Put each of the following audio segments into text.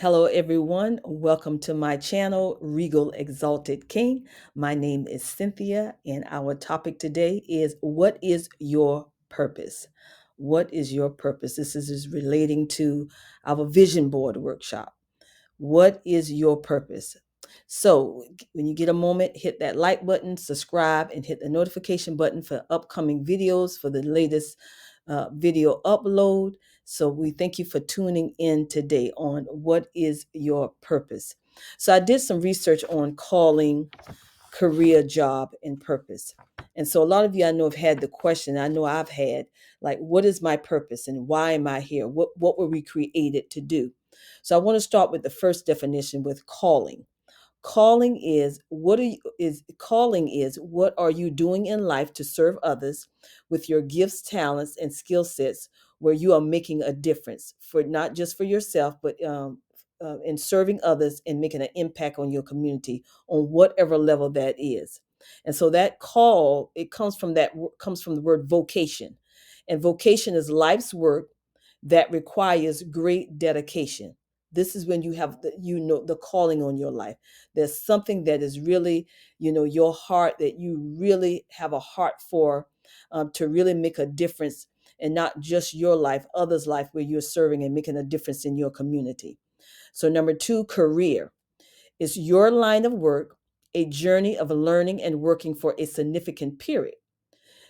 Hello, everyone. Welcome to my channel, Regal Exalted King. My name is Cynthia, and our topic today is what is your purpose? What is your purpose? This is relating to our vision board workshop. What is your purpose? So, when you get a moment, hit that like button, subscribe, and hit the notification button for upcoming videos for the latest video upload. So, we thank you for tuning in today on what is your purpose. So, I did some research on calling, career, job, and purpose. And so, a lot of you I know have had the question, I know I've had, like, what is my purpose and why am I here? What were we created to do? So I want to start with the first definition with calling. Calling is what are you doing in life to serve others with your gifts, talents, and skill sets where you are making a difference for not just for yourself, but in serving others and making an impact on your community on whatever level that is. And so that call, it comes from the word vocation. And vocation is life's work that requires great dedication. This is when you have the calling on your life. There's something that is really, your heart, that you really have a heart for, to really make a difference, and not just your life, others' life, where you're serving and making a difference in your community. So number two, career is your line of work, a journey of learning and working for a significant period.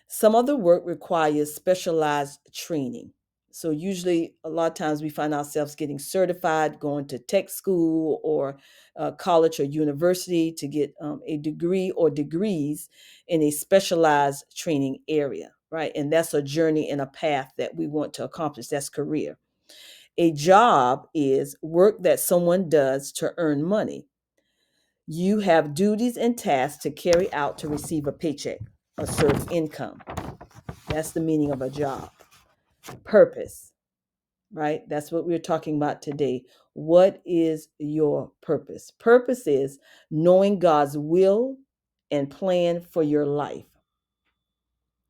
Some of the work requires specialized training. So usually, a lot of times we find ourselves getting certified, going to tech school or college or university to get a degree or degrees in a specialized training area, right? And that's a journey and a path that we want to accomplish. That's career. A job is work that someone does to earn money. You have duties and tasks to carry out to receive a paycheck or serve income. That's the meaning of a job. Purpose, right? That's what we're talking about today. What is your purpose? Purpose is knowing God's will and plan for your life.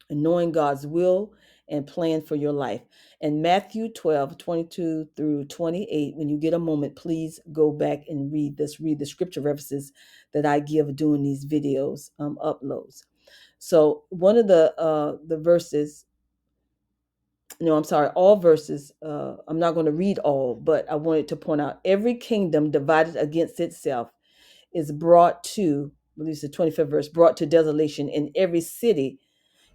Knowing God's will and plan for your life. And Matthew 12:22 through 28, when you get a moment, please go back and read this, read the scripture references that I give doing these videos uploads. So one of the verses, no, I'm sorry, all verses, I'm not going to read all, but I wanted to point out every kingdom divided against itself is brought to, at least the 25th verse, brought to desolation, and every city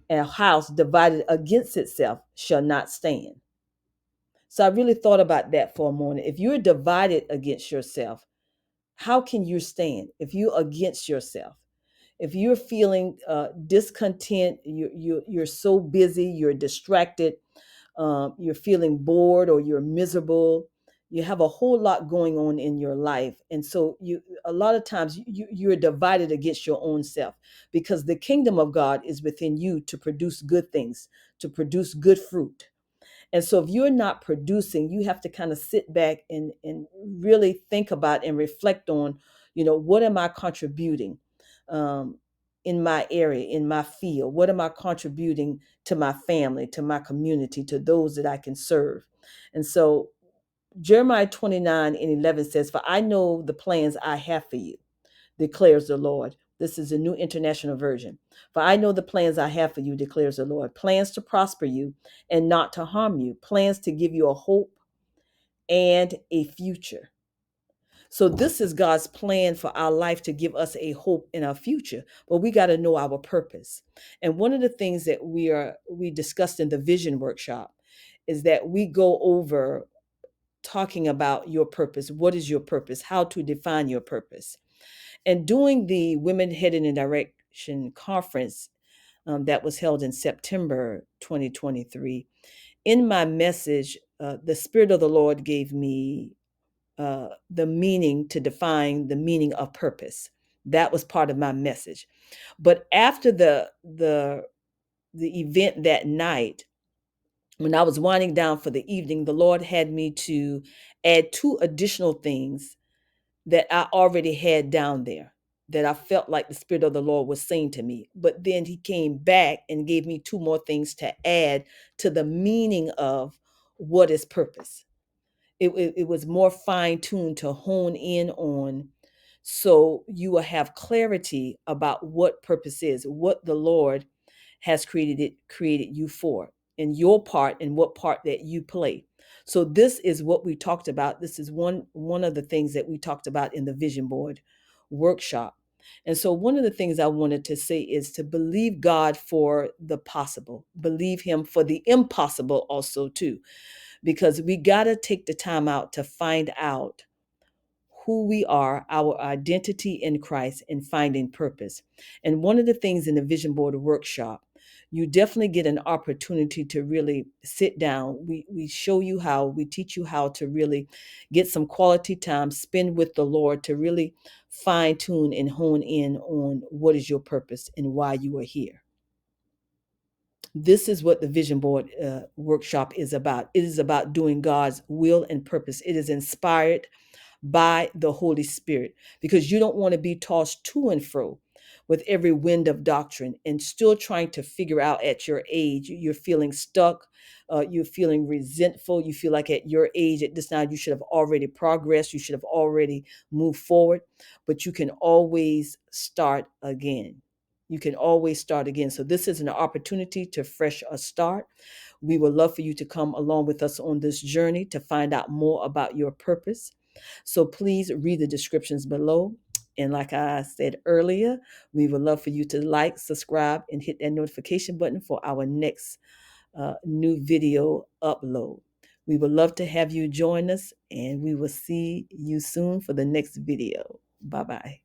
and a house divided against itself shall not stand. So I really thought about that for a moment. If you're divided against yourself, how can you stand? If you're against yourself, if you're feeling discontent, you're so busy, you're distracted, you're feeling bored or you're miserable, you have a whole lot going on in your life, and so you a lot of times you're divided against your own self, because the kingdom of God is within you to produce good things, to produce good fruit. And so if you're not producing, you have to kind of sit back and really think about and reflect on, what am I contributing um, in my area, in my field? What am I contributing to my family, to my community, to those that I can serve? And so Jeremiah 29:11 says, "For I know the plans I have for you, declares the Lord." This is a New International Version. "For I know the plans I have for you, declares the Lord. Plans to prosper you and not to harm you. Plans to give you a hope and a future." So this is God's plan for our life, to give us a hope in our future. But we got to know our purpose. And one of the things that we discussed in the vision workshop is that we go over talking about your purpose. What is your purpose? How to define your purpose. And doing the Women Heading in Direction conference that was held in September 2023, in my message, the Spirit of the Lord gave me the meaning to define the meaning of purpose. That was part of my message. But after the event that night, when I was winding down for the evening, the Lord had me to add two additional things that I already had down there, that I felt like the Spirit of the Lord was saying to me. But then He came back and gave me two more things to add to the meaning of what is purpose. It was more fine-tuned to hone in on, so you will have clarity about what purpose is, what the Lord has created you for, and your part, and what part that you play. So this is what we talked about. This is one of the things that we talked about in the vision board workshop. And so one of the things I wanted to say is to believe God for the possible, believe him for the impossible also too, because we got to take the time out to find out who we are, our identity in Christ, and finding purpose. And one of the things in the vision board workshop, you definitely get an opportunity to really sit down. We show you how, we teach you how to really get some quality time, spend with the Lord, to really fine tune and hone in on what is your purpose and why you are here. This is what the vision board workshop is about. It is about doing God's will and purpose. It is inspired by the Holy Spirit, because you don't want to be tossed to and fro with every wind of doctrine and still trying to figure out at your age. You're feeling stuck. You're feeling resentful. You feel like at your age, at this time, you should have already progressed. You should have already moved forward, but you can always start again. You can always start again. So this is an opportunity to fresh a start. We would love for you to come along with us on this journey to find out more about your purpose. So please read the descriptions below. And like I said earlier, we would love for you to like, subscribe, and hit that notification button for our next new video upload. We would love to have you join us, and we will see you soon for the next video. Bye-bye.